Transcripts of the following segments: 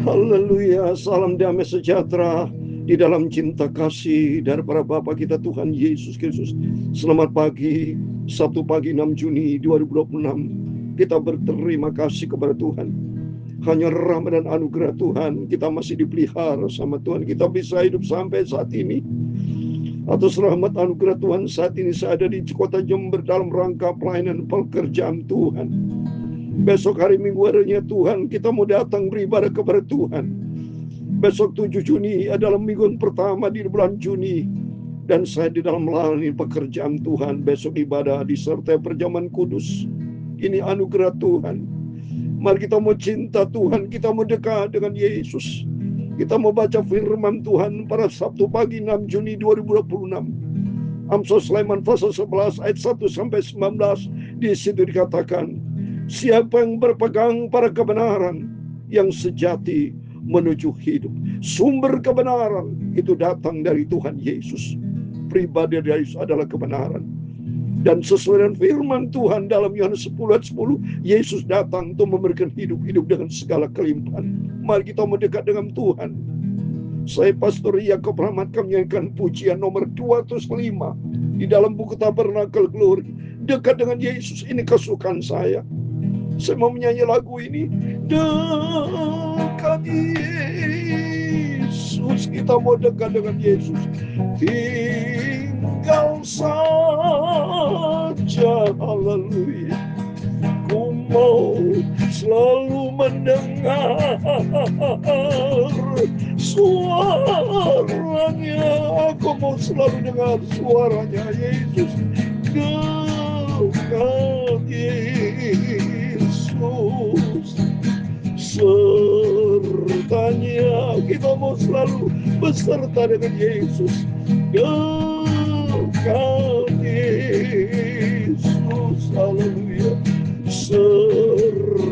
Haleluya, salam damai sejahtera di dalam cinta kasih dari para Bapa kita Tuhan Yesus Kristus. Selamat pagi, Sabtu pagi 6 Juni 2026. Kita berterima kasih kepada Tuhan. Hanya rahmat dan anugerah Tuhan, kita masih dipelihara sama Tuhan. Kita bisa hidup sampai saat ini. Atas rahmat anugerah Tuhan, saat ini saya ada di kota Jember dalam rangka pelayanan pekerjaan Tuhan. Besok hari Minggu adanya Tuhan, kita mau datang beribadah kepada Tuhan. Besok 7 Juni adalah minggu pertama di bulan Juni. Dan saya di dalam melayani pekerjaan Tuhan. Besok ibadah disertai perjamuan kudus. Ini anugerah Tuhan. Mari kita mau cinta Tuhan, kita mau dekat dengan Yesus. Kita mau baca firman Tuhan pada Sabtu pagi 6 Juni 2026. Amsal Sulaiman pasal 11 ayat 1 sampai 19. Di situ dikatakan, siapa yang berpegang pada kebenaran yang sejati menuju hidup. Sumber kebenaran itu datang dari Tuhan Yesus. Pribadi dari Yesus adalah kebenaran. Dan sesuai dengan firman Tuhan dalam Yohanes 10 ayat 10, Yesus datang untuk memberikan hidup dengan segala kelimpahan. Mari kita mendekat dengan Tuhan. Saya Pastor Yakob Rahmat menyanyikan pujian nomor 205 di dalam buku Tabernakel Glory. Dekat dengan Yesus, ini kesukaan saya. Saya mau menyanyi lagu ini. Dekat Yesus, kita mau dekat dengan Yesus. Tinggal saja, haleluya. Ku mau selalu mendengar suaranya. Aku mau selalu dengar suaranya Yesus. Dekat Yesus, sertanya kita mau selalu beserta dengan Yesus. Dekat Yesus, haleluya, sertanya.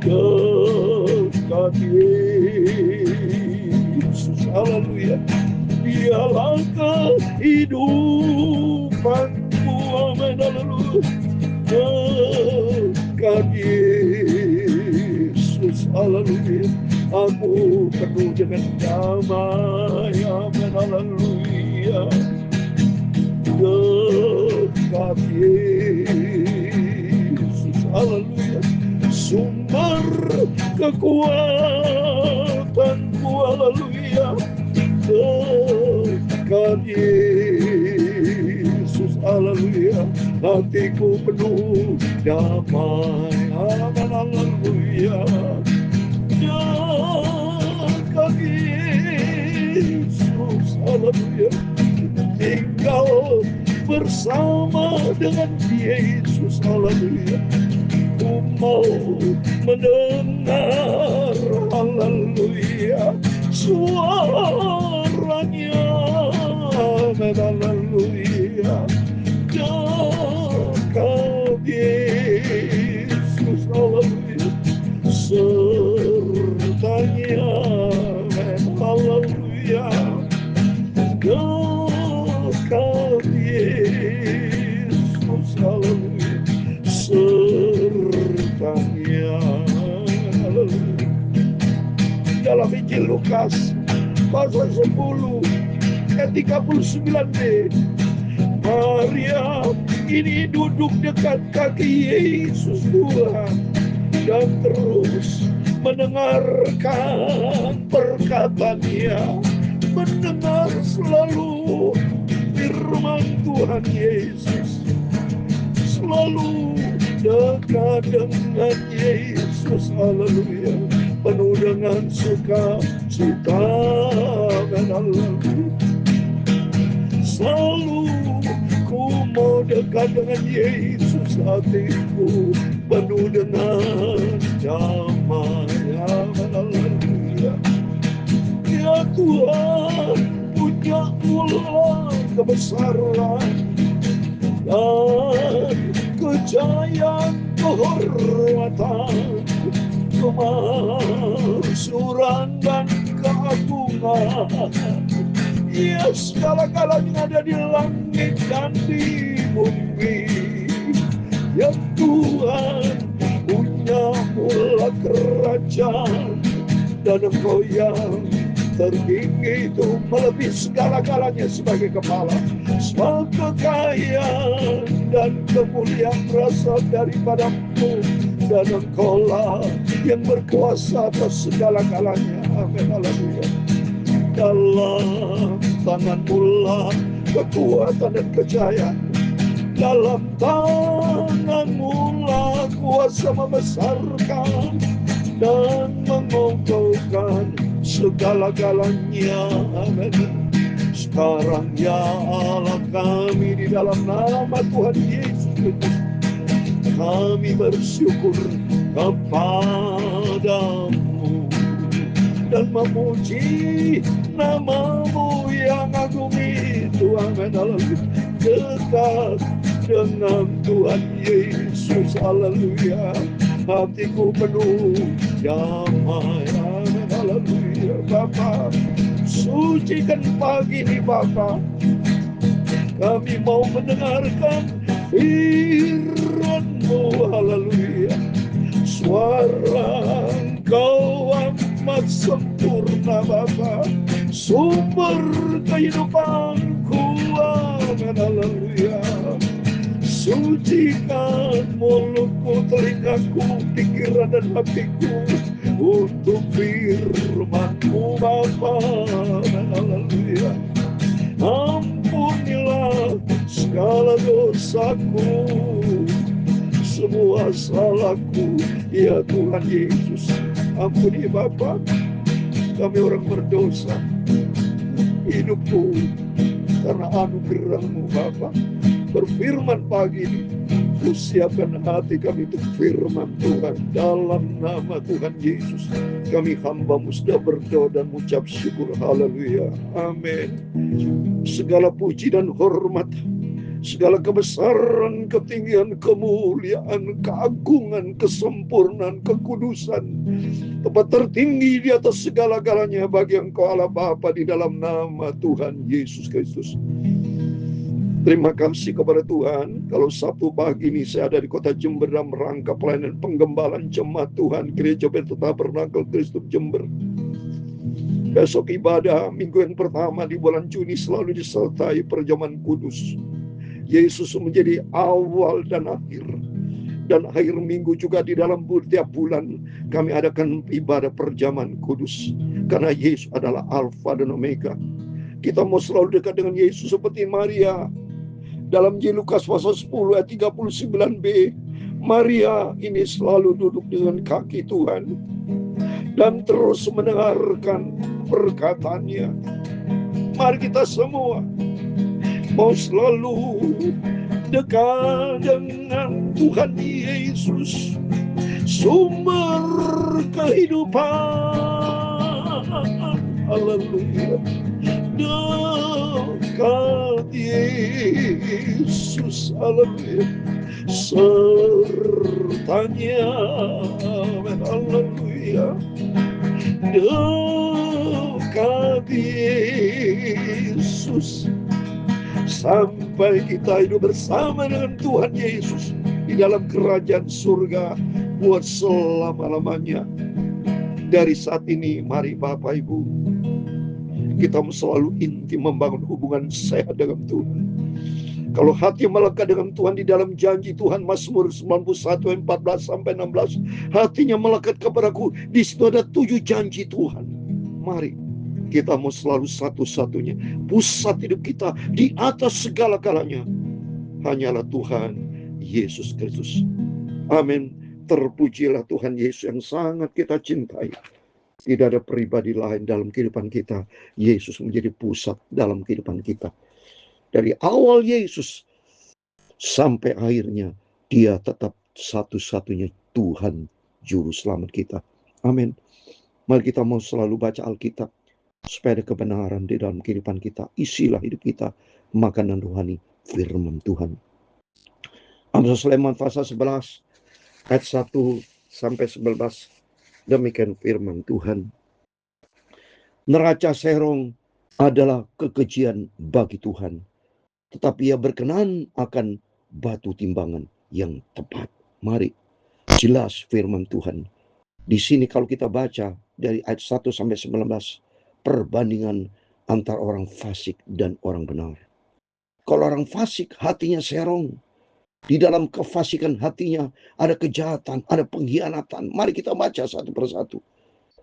Dekat Yesus, haleluya, dialah kehidupanku, amin, haleluya. Dekat Yesus, haleluya, aku penuh dengan damai, amin, haleluya. Dekat Yesus, haleluya, sumber kekuatanku, haleluya. Dekat Yesus, haleluya, hatiku penuh damai, amin, haleluya. Dekat Yesus, haleluya, tinggal bersama dengan Yesus, haleluya. Ku mau mendengar, haleluya, suaranya, amin, haleluya. Dekat Yesus, haleluya, sertanya, amin, haleluya. Dekat Yesus, haleluya, sertanya, haleluya. Dalam Injil Lukas pasal 10 ayat 39b, Maria ini duduk dekat kaki Yesus Tuhan dan terus mendengarkan perkataannya, mendengar selalu firman Tuhan Yesus, selalu dekat dengan Yesus, haleluya, penuh dengan sukacita, amin, haleluya. Selalu ku mau dekat dengan Yesus, hatiku penuh dengan damai, amin, haleluya. Ya Tuhan, punya ulang kebesaran dan kejayaan, kehormatan, kemaksuran dan keagungan. Ya, segala-galanya ada di langit dan di bumi. Ya Tuhan, kerajaan, dan Engkau yang tertinggi itu melebihi segala-galanya sebagai kepala. Semua kekayaan dan kemuliaan berasal daripada-Mu, dan Engkau-lah yang berkuasa atas segala-galanya. Amin. Haleluya. Dalam tangan-Mu lah kekuatan dan kejayaan. Dalam tangan-Mu lah kuasa membesarkan dan mengokohkan segala-galanya. Amin. Sekarang ya Allah kami, di dalam nama Tuhan Yesus Kristus, kami bersyukur kepadamu dan memuji nama-Mu yang agung itu. Amin. Haleluya. Dekat dengan Tuhan Yesus. Haleluya. Hatiku penuh damai. Amin. Haleluya. Bapa, sucikan pagi ini Bapa. Kami mau mendengarkan firman-Mu. Haleluya. Suara Engkau amat sempurna Bapa, sumber kehidupanku. Amin. Haleluya. Sucikan mulutku, telingaku, pikiran dan hatiku untuk firman-Mu Bapa. Haleluya. Ampunilah segala dosaku, semua salahku, ya Tuhan Yesus. Ampuni Bapa, kami orang berdosa. Hidupku karena anugerah-Mu Bapa. Berfirman pagi ini, Ku siapkan hati kami untuk firman Tuhan. Dalam nama Tuhan Yesus, kami hamba-Mu sudah berdoa dan mengucap syukur. Haleluya. Amin. Segala puji dan hormat, segala kebesaran, ketinggian, kemuliaan, keagungan, kesempurnaan, kekudusan, tempat tertinggi di atas segala-galanya bagi Engkau Allah Bapa, di dalam nama Tuhan Yesus Kristus. Terima kasih kepada Tuhan. Kalau Sabtu pagi ini saya ada di kota Jember dalam rangka pelayanan penggembalaan jemaat Tuhan Gereja Bethel Tabernakel Kristus Jember. Besok ibadah minggu yang pertama di bulan Juni selalu disertai perjamuan kudus. Yesus menjadi awal dan akhir. Dan akhir minggu juga di dalam tiap bulan kami adakan ibadah perjamuan kudus. Karena Yesus adalah Alfa dan Omega. Kita mau selalu dekat dengan Yesus seperti Maria. Dalam Injil Lukas pasal 10 ayat 39b, Maria ini selalu duduk dengan kaki Tuhan dan terus mendengarkan perkataannya. Mari kita semua mau selalu dekat dengan Tuhan Yesus, sumber kehidupan. Haleluya. Dekat Yesus, haleluya, sertanya. Haleluya. Dekat Yesus sampai kita hidup bersama dengan Tuhan Yesus di dalam kerajaan surga buat selama-lamanya. Dari saat ini mari Bapak Ibu, kita selalu intim membangun hubungan sehat dengan Tuhan. Kalau hati melekat dengan Tuhan di dalam janji Tuhan, Mazmur 91 14-16, hatinya melekat kepadaku, di situ ada 7 janji Tuhan. Mari kita mau selalu satu-satunya pusat hidup kita di atas segala-galanya hanyalah Tuhan Yesus Kristus. Amin. Terpujilah Tuhan Yesus yang sangat kita cintai. Tidak ada pribadi lain dalam kehidupan kita. Yesus menjadi pusat dalam kehidupan kita. Dari awal Yesus sampai akhirnya, Dia tetap satu-satunya Tuhan Juru Selamat kita. Amin. Mari kita mau selalu baca Alkitab supaya ada kebenaran di dalam kehidupan kita. Isilah hidup kita makanan rohani firman Tuhan. Amsal Sulaiman pasal 11 ayat 1-11. Demikian firman Tuhan. Neraca serong adalah kekejian bagi Tuhan, tetapi Ia berkenan akan batu timbangan yang tepat. Mari, jelas firman Tuhan. Di sini kalau kita baca dari ayat 1 sampai 19, perbandingan antara orang fasik dan orang benar. Kalau orang fasik hatinya serong, di dalam kefasikan hatinya ada kejahatan, ada pengkhianatan. Mari kita baca satu persatu.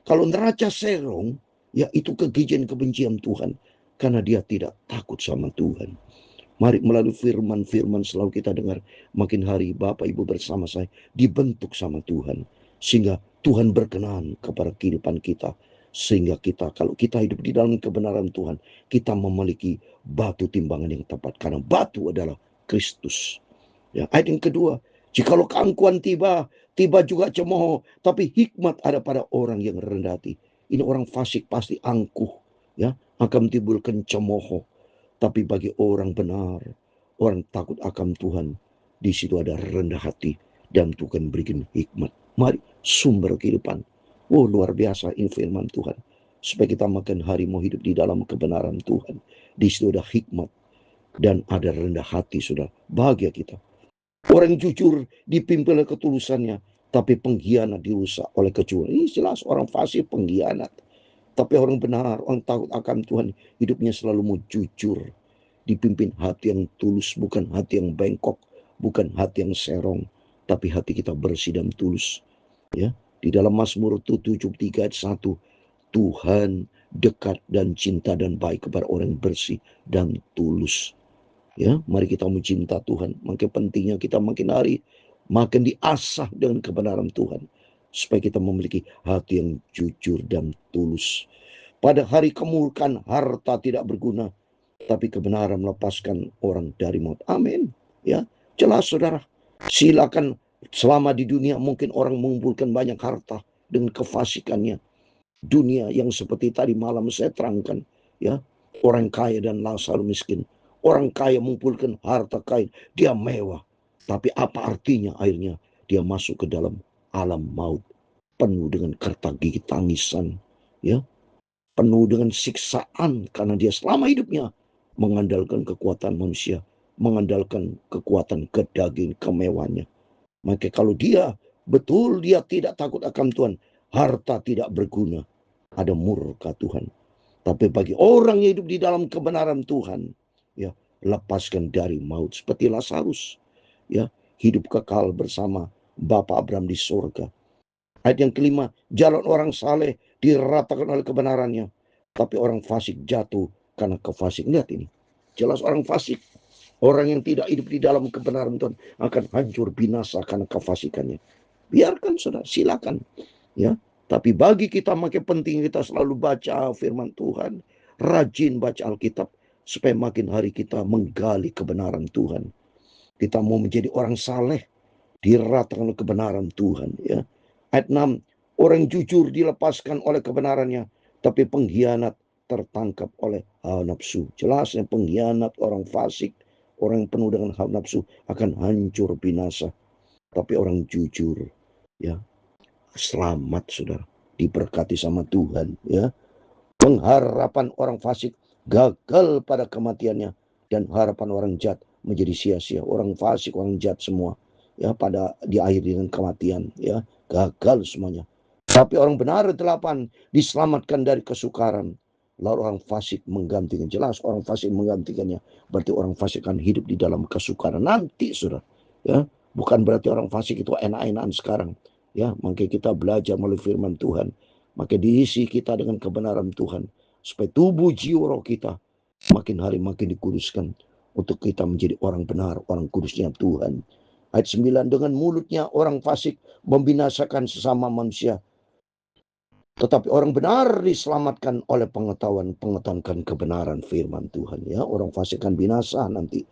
Kalau neraca serong, ya itu kekejian kebencian Tuhan. Karena dia tidak takut sama Tuhan. Mari melalui firman-firman selalu kita dengar. Makin hari Bapak Ibu bersama saya dibentuk sama Tuhan. Sehingga Tuhan berkenan kepada kehidupan kita. Sehingga kita, kalau kita hidup di dalam kebenaran Tuhan, kita memiliki batu timbangan yang tepat. Karena batu adalah Kristus. Ya, ayat yang kedua, jikalau keangkuhan tiba juga cemooh, tapi hikmat ada pada orang yang rendah hati. Ini orang fasik pasti angkuh, ya, akan timbulkan cemooh. Tapi bagi orang benar, orang takut akan Tuhan, di situ ada rendah hati dan Tuhan berikan hikmat. Mari, sumber kehidupan. Oh, luar biasa ini firman Tuhan. Supaya kita makin hari mau hidup di dalam kebenaran Tuhan. Di situ ada hikmat dan ada rendah hati, sudah bahagia kita. Orang jujur dipimpin oleh ketulusannya, tapi pengkhianat dirusak oleh kecurangan. Ini jelas orang fasik pengkhianat. Tapi orang benar, orang takut akan Tuhan, hidupnya selalu mau jujur. Dipimpin hati yang tulus, bukan hati yang bengkok, bukan hati yang serong, tapi hati kita bersih dan tulus. Ya, di dalam Mazmur 73 ayat 1, Tuhan dekat dan cinta dan baik kepada orang yang bersih dan tulus. Ya, mari kita mencinta Tuhan. Makin pentingnya kita makin hari makin diasah dengan kebenaran Tuhan, supaya kita memiliki hati yang jujur dan tulus. Pada hari kemurkaan harta tidak berguna, tapi kebenaran melepaskan orang dari maut. Amin. Ya, jelas saudara. Silakan, selama di dunia mungkin orang mengumpulkan banyak harta dengan kefasikannya. Dunia yang seperti tadi malam saya terangkan, ya, orang kaya dan Lazarus miskin. Orang kaya mengumpulkan harta kain, dia mewah. Tapi apa artinya akhirnya? Dia masuk ke dalam alam maut, penuh dengan kerta gigi tangisan, ya, penuh dengan siksaan karena dia selama hidupnya mengandalkan kekuatan manusia, mengandalkan kekuatan kedaging kemewahannya. Maka kalau dia betul dia tidak takut akan Tuhan, harta tidak berguna, ada murka Tuhan. Tapi bagi orang yang hidup di dalam kebenaran Tuhan, ya, lepaskan dari maut seperti Lazarus, ya, hidup kekal bersama Bapa Abraham di surga. Ayat yang kelima, jalan orang saleh diratakan oleh kebenarannya, tapi orang fasik jatuh karena kefasik. Lihat ini, jelas orang fasik, orang yang tidak hidup di dalam kebenaran Tuhan akan hancur binasa karena kefasikannya. Biarkan saudara, silakan, ya. Tapi bagi kita makin penting kita selalu baca firman Tuhan, rajin baca Alkitab, supaya makin hari kita menggali kebenaran Tuhan. Kita mau menjadi orang saleh, diratakan oleh kebenaran Tuhan. Ya. Ayat 6, orang jujur dilepaskan oleh kebenarannya, tapi pengkhianat tertangkap oleh hawa nafsu. Jelasnya pengkhianat, orang fasik, orang yang penuh dengan hawa nafsu akan hancur binasa. Tapi orang jujur, ya, selamat saudara, diberkati sama Tuhan, ya. Pengharapan orang fasik gagal pada kematiannya, dan harapan orang jahat menjadi sia-sia. Orang fasik, orang jahat semua, ya, pada diakhiri dengan kematian, ya, gagal semuanya. Tapi orang benar 8 diselamatkan dari kesukaran, lalu orang fasik menggantikan. Jelas orang fasik menggantikannya, berarti orang fasik akan hidup di dalam kesukaran nanti, saudara, ya. Bukan berarti orang fasik itu enak-enakan sekarang, ya. Makanya kita belajar melalui firman Tuhan, maka diisi kita dengan kebenaran Tuhan, supaya tubuh jiwa roh kita makin hari makin dikuduskan, untuk kita menjadi orang benar, orang kudusnya Tuhan. Ayat 9, dengan mulutnya orang fasik membinasakan sesama manusia, tetapi orang benar diselamatkan oleh pengetahuan kebenaran firman Tuhan. Ya, orang fasik kan binasa nanti.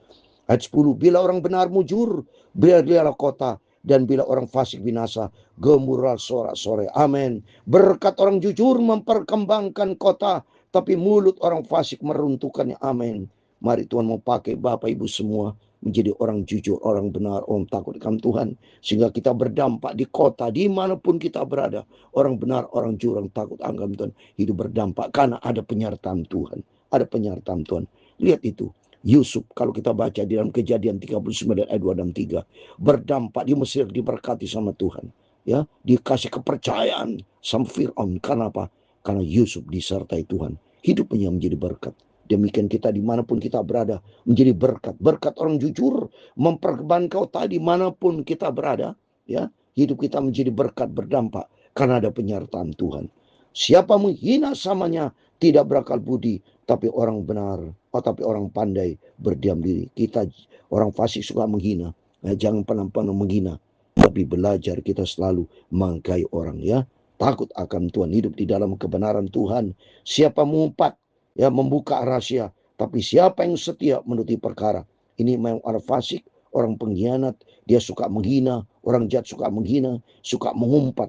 Ayat 10, bila orang benar mujur, berilah kota, dan bila orang fasik binasa, gemuruhlah sorak-sorai. Amin. Berkat orang jujur memperkembangkan kota, tapi mulut orang fasik meruntuhkannya. Amin. Mari Tuhan mau pakai Bapak Ibu semua menjadi orang jujur, orang benar, orang takut akan Tuhan, sehingga kita berdampak di kota dimanapun kita berada. Orang benar, orang jujur, orang takut akan Tuhan, hidup berdampak karena ada penyertaan Tuhan. Ada penyertaan Tuhan. Lihat itu. Yusuf, kalau kita baca di dalam Kejadian 39 ayat 2 dan 3, berdampak di Mesir, diberkati sama Tuhan. ya, dikasih kepercayaan sama Fir'aun. Karena apa? Karena Yusuf disertai Tuhan. Hidupnya menjadi berkat. Demikian kita dimanapun kita berada menjadi berkat. Berkat orang jujur memperban kau tadi dimanapun kita berada. Ya, hidup kita menjadi berkat berdampak karena ada penyertaan Tuhan. Siapa menghina samanya tidak berakal budi, tapi orang benar, tapi orang pandai berdiam diri. Kita orang fasik suka menghina. Nah, jangan pernah menghina, tapi belajar kita selalu menghargai orang, ya. Takut akan Tuhan, hidup di dalam kebenaran Tuhan. Siapa mengumpat, ya, membuka rahasia, tapi siapa yang setia menutupi perkara. Ini memang orang fasik, orang pengkhianat, dia suka menghina, orang jahat suka menghina, suka mengumpat.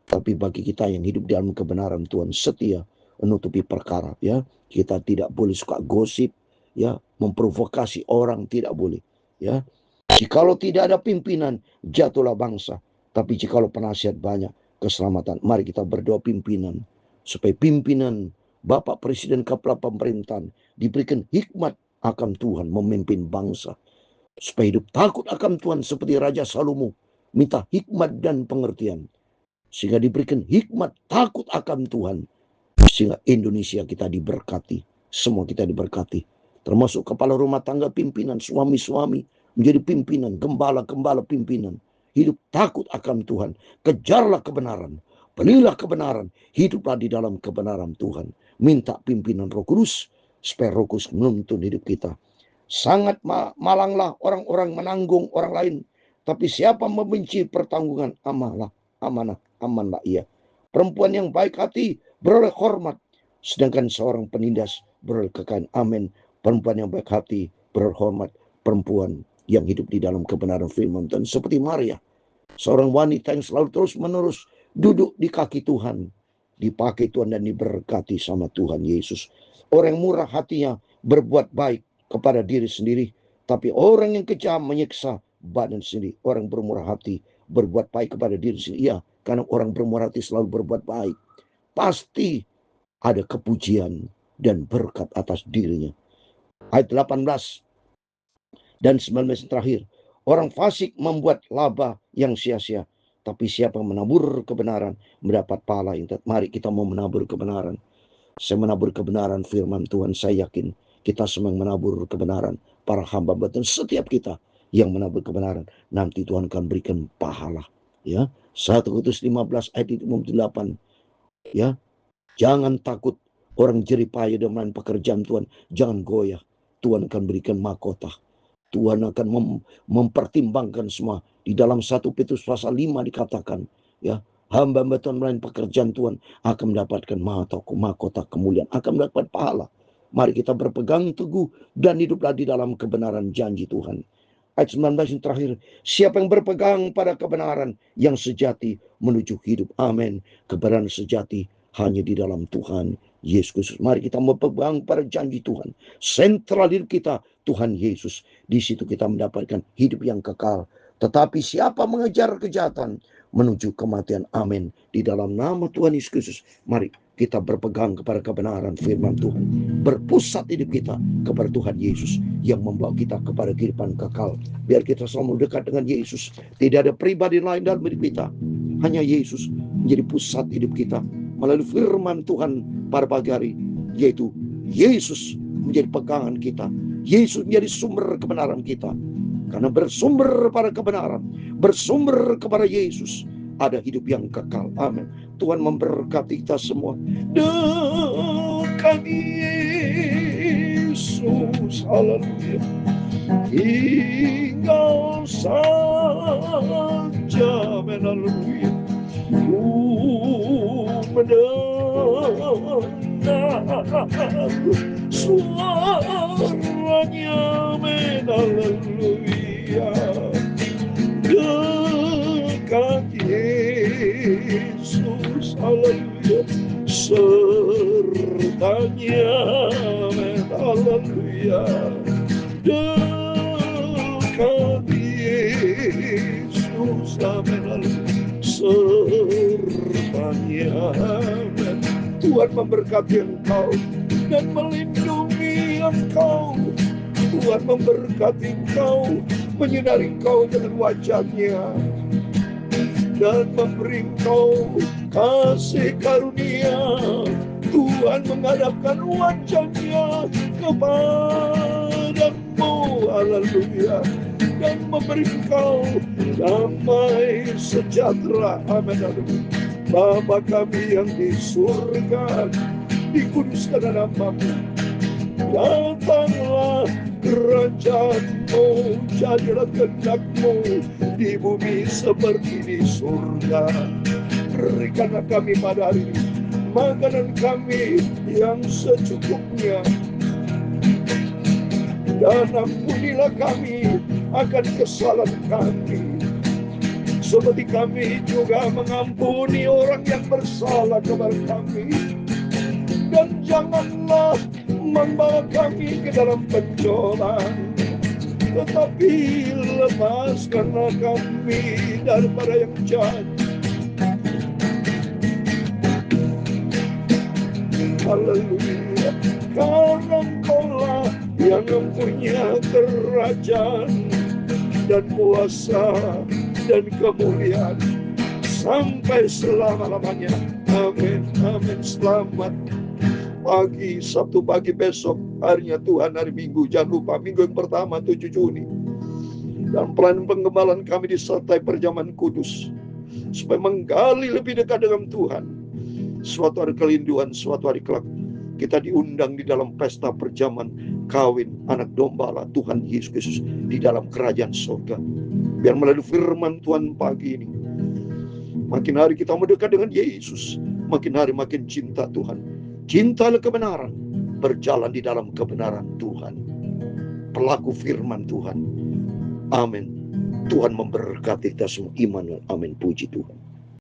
Tapi bagi kita yang hidup di dalam kebenaran Tuhan, setia menutupi perkara, ya. Kita tidak boleh suka gosip, ya, memprovokasi orang, tidak boleh, ya. Jikalau tidak ada pimpinan, jatuhlah bangsa. Tapi jikalau penasihat banyak, keselamatan. Mari kita berdoa pimpinan, supaya pimpinan Bapak Presiden Kepala Pemerintahan diberikan hikmat akan Tuhan memimpin bangsa. Supaya hidup takut akan Tuhan seperti Raja Salomo. Minta hikmat dan pengertian. Sehingga diberikan hikmat takut akan Tuhan. Sehingga Indonesia kita diberkati. Semua kita diberkati. Termasuk kepala rumah tangga pimpinan, suami-suami menjadi pimpinan, gembala-gembala pimpinan. Hidup takut akan Tuhan. Kejarlah kebenaran. Belilah kebenaran. Hiduplah di dalam kebenaran Tuhan. Minta pimpinan Roh Kudus. Supaya Roh Kudus menuntun hidup kita. Sangat malanglah orang-orang menanggung orang lain. Tapi siapa membenci pertanggungan, amanlah ia. Perempuan yang baik hati beroleh hormat. Sedangkan seorang penindas beroleh kekayaan. Amin. Perempuan yang baik hati beroleh hormat. Perempuan yang hidup di dalam kebenaran firman Tuhan. Seperti Maria, seorang wanita yang selalu terus menerus duduk di kaki Tuhan. Dipakai Tuhan dan diberkati sama Tuhan Yesus. Orang yang murah hatinya berbuat baik kepada diri sendiri. Tapi orang yang kejam menyiksa badan sendiri. Orang bermurah hati berbuat baik kepada diri sendiri. Iya, karena orang bermurah hati selalu berbuat baik. Pasti ada kepujian dan berkat atas dirinya. Ayat 18 dan 19 terakhir. Orang fasik membuat laba yang sia-sia. Tapi siapa menabur kebenaran mendapat pahala yang tetap. Mari kita mau menabur kebenaran. Saya menabur kebenaran firman Tuhan. Saya yakin kita semua menabur kebenaran. Para hamba Tuhan, setiap kita yang menabur kebenaran, nanti Tuhan akan berikan pahala. Ya, 1 Korintus 15 ayat 58. Ya, jangan takut orang jeripaya dengan pekerjaan Tuhan. Jangan goyah. Tuhan akan berikan mahkota. Tuhan akan mempertimbangkan semua. Di dalam 1 Petrus pasal 5 dikatakan, ya, hamba-hamba Tuhan melayan pekerjaan Tuhan akan mendapatkan mahkota kemuliaan, akan mendapat pahala. Mari kita berpegang teguh dan hiduplah di dalam kebenaran janji Tuhan. Ayat 19 yang terakhir, siapa yang berpegang pada kebenaran yang sejati menuju hidup. Amin. Kebenaran sejati hanya di dalam Tuhan Yesus Kristus. Mari kita berpegang pada janji Tuhan. Sentral hidup kita Tuhan Yesus. Di situ kita mendapatkan hidup yang kekal. Tetapi siapa mengejar kejahatan menuju kematian. Amin. Di dalam nama Tuhan Yesus Kristus, mari kita berpegang kepada kebenaran firman Tuhan. Berpusat hidup kita kepada Tuhan Yesus yang membawa kita kepada kehidupan kekal. Biar kita selalu dekat dengan Yesus. Tidak ada pribadi lain dalam hidup kita. Hanya Yesus menjadi pusat hidup kita. Melalui firman Tuhan pada pagi hari, yaitu Yesus menjadi pegangan kita. Yesus menjadi sumber kebenaran kita. Karena bersumber pada kebenaran, bersumber kepada Yesus, ada hidup yang kekal. Amin. Tuhan memberkati kita semua. Dekat Yesus, haleluya. Tinggal saja, haleluya. Mendengar suaranya, haleluya. Dekat Yesus, haleluya. Sertanya, haleluya. Dekat Yesus, haleluya. Sertanya. Tuhan memberkati engkau dan melindungi engkau. Tuhan memberkati engkau, menyinari engkau dengan wajah-Nya. dan memberi Engkau kasih karunia. Tuhan menghadapkan wajahnya kepadamu, haleluya, dan memberi Engkau damai sejahtera. Amin. Bapa kami yang di surga, dikuduskan namamu. Datanglah kerajaan-Mu, jadilah kehendak-Mu di bumi seperti di surga. Berikanlah kami pada hari ini makanan kami yang secukupnya, dan ampunilah kami akan kesalahan kami, seperti kami juga mengampuni orang yang bersalah kepada kami. Dan janganlah membawa kami ke dalam pencobaan, tetapi lepaskanlah kami daripada yang jahat. Haleluya, karena Engkaulah yang mempunyai kerajaan dan kuasa dan kemuliaan sampai selama-lamanya. Amin, amin. Selamat pagi, Sabtu pagi besok, harinya Tuhan, hari Minggu. Jangan lupa, minggu yang pertama 7 Juni. Dan pelayanan pengembalaan kami disertai perjamuan kudus, supaya menggali lebih dekat dengan Tuhan. Suatu hari kerinduan, suatu hari kelak kita diundang di dalam pesta perjamuan kawin anak domba Allah Tuhan Yesus Kristus di dalam kerajaan surga. Biar melalui firman Tuhan pagi ini, makin hari kita mendekat dengan Yesus, makin hari makin cinta Tuhan. Cintalah kebenaran, berjalan di dalam kebenaran Tuhan, pelaku firman Tuhan. Amin. Tuhan memberkati kita semua. Immanuel. Amin. Puji Tuhan.